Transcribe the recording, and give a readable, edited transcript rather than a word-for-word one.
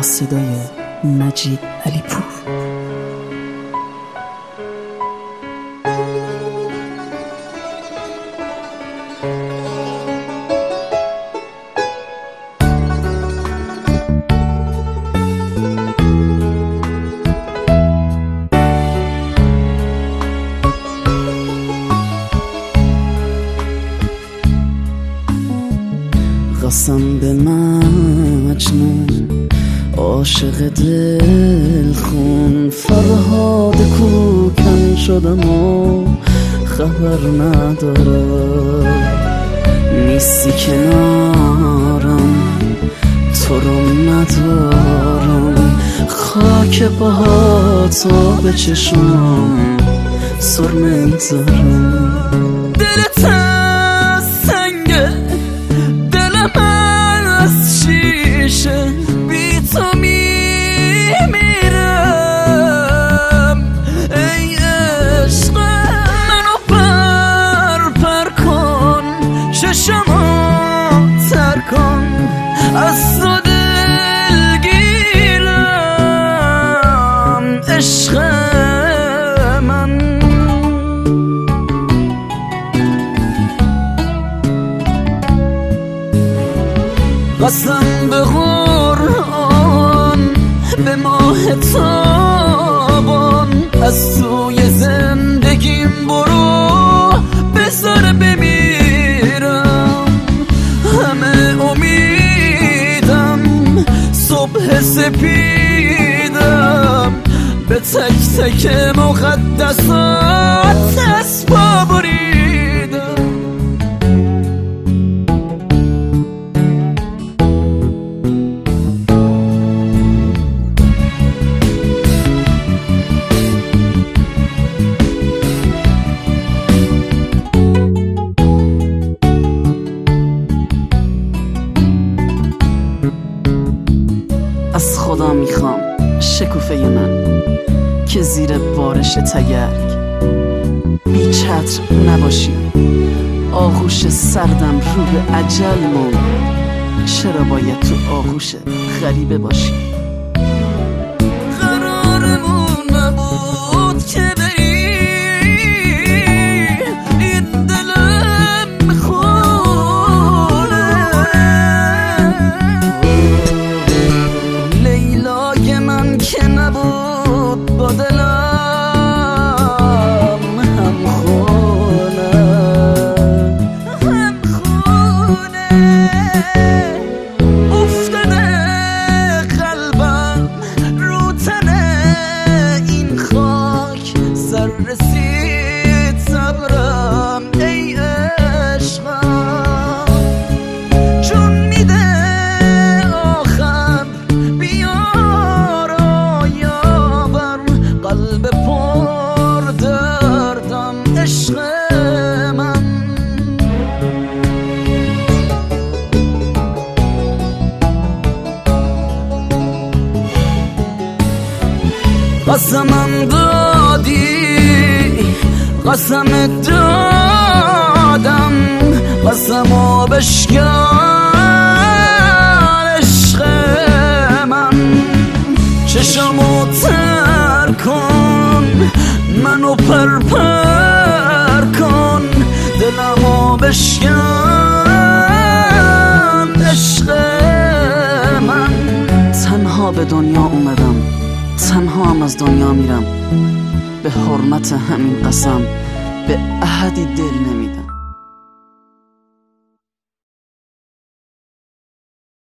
با صدای مجید علیپور. قسم به مجنون عاشق دل خون، فرهاد کوکن شدم و خبر ندارم. نیستی کنارم تو رو ندارم، خاک پاهاتو به چشم سرمه میذارم. دلت از سنگه، دلم از شیشه، بی تو میمیرم. ای عشق منو پر کن، چشمو تر کن، از تو دلگیرم. عشق من قسم به قرآن، به ماه تابان، از توی زندگیم برو بذار بمیرم. همه امیدم صبح سپیدم، به تک تک مقدسات از پا بریدم. از خدا میخوام شکوفه من که زیر بارش تگرگ بی چتر نباشی، آغوش سردم رو به اجل موند، چرا باید تو آغوش غریبه باشی؟ قرارمون نبود که بری، این دلم میخونه. لیلای من که نبود با دلم همخونه. افتاده قلبم رو تنه این خاک، سر رسید صبرم. ای عشقم جون میده آخر، بیار آیابم، قلب پر دردم. عشق من قسمم دادی، قسم دادم، قسمو بشکن. عشق من چشمو تر کن، منو پر کن، دلمو بشکن. عشق من تنها به دنیا اومدم، تنها هم از دنیا میرم. به حرمت همین قسم به احدی دل نمیدم.